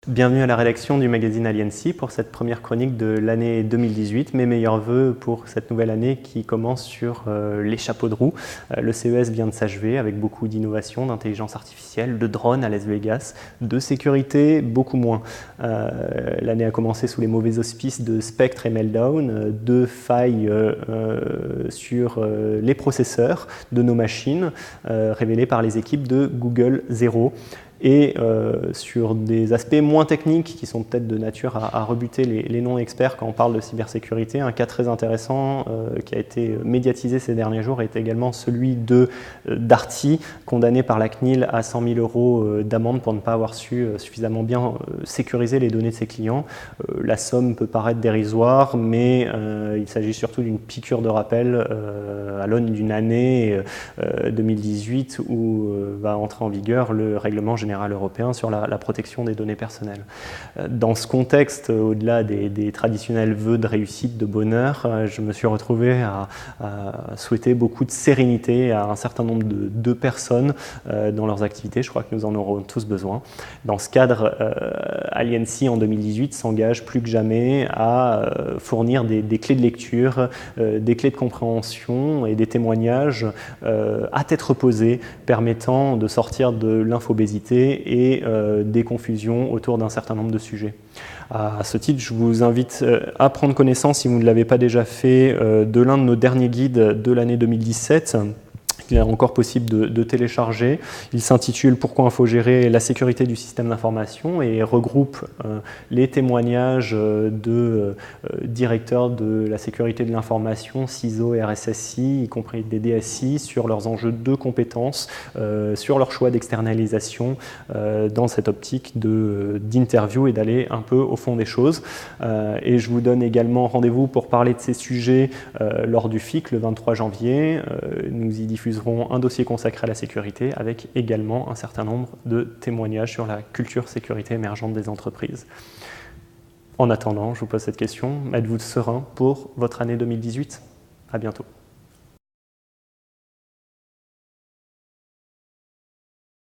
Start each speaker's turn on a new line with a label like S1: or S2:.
S1: Bienvenue à la rédaction du magazine Aliancy pour cette première chronique de l'année 2018. Mes meilleurs vœux pour cette nouvelle année qui commence sur les chapeaux de roue. Le CES vient de s'achever avec beaucoup d'innovation, d'intelligence artificielle, de drones à Las Vegas, de sécurité beaucoup moins. L'année a commencé sous les mauvais auspices de Spectre et Meltdown, de failles sur les processeurs de nos machines révélées par les équipes de Google Zero. Et sur des aspects moins techniques qui sont peut-être de nature à rebuter les non-experts quand on parle de cybersécurité. Un cas très intéressant qui a été médiatisé ces derniers jours est également celui de Darty, condamné par la CNIL à 100 000 € d'amende pour ne pas avoir su suffisamment bien sécuriser les données de ses clients. La somme peut paraître dérisoire, mais il s'agit surtout d'une piqûre de rappel à l'aune d'une année 2018 où va entrer en vigueur le règlement général européen sur la protection des données personnelles. Dans ce contexte, au-delà des traditionnels vœux de réussite, de bonheur, je me suis retrouvé à souhaiter beaucoup de sérénité à un certain nombre de personnes dans leurs activités. Je crois que nous en aurons tous besoin. Dans ce cadre, Aliancy en 2018 s'engage plus que jamais à fournir des clés de lecture, des clés de compréhension et des témoignages à tête reposée permettant de sortir de l'infobésité et des confusions autour d'un certain nombre de sujets. À ce titre, je vous invite à prendre connaissance, si vous ne l'avez pas déjà fait, de l'un de nos derniers guides de l'année 2017. Il est encore possible de télécharger. Il s'intitule « Pourquoi infogérer la sécurité du système d'information » et regroupe les témoignages de directeurs de la sécurité de l'information, CISO et RSSI, y compris des DSI, sur leurs enjeux de compétences, sur leur choix d'externalisation dans cette optique d'interview et d'aller un peu au fond des choses. Et je vous donne également rendez-vous pour parler de ces sujets lors du FIC le 23 janvier. Nous y diffuserons un dossier consacré à la sécurité avec également un certain nombre de témoignages sur la culture sécurité émergente des entreprises. En attendant, je vous pose cette question, êtes-vous serein pour votre année 2018 ? À bientôt.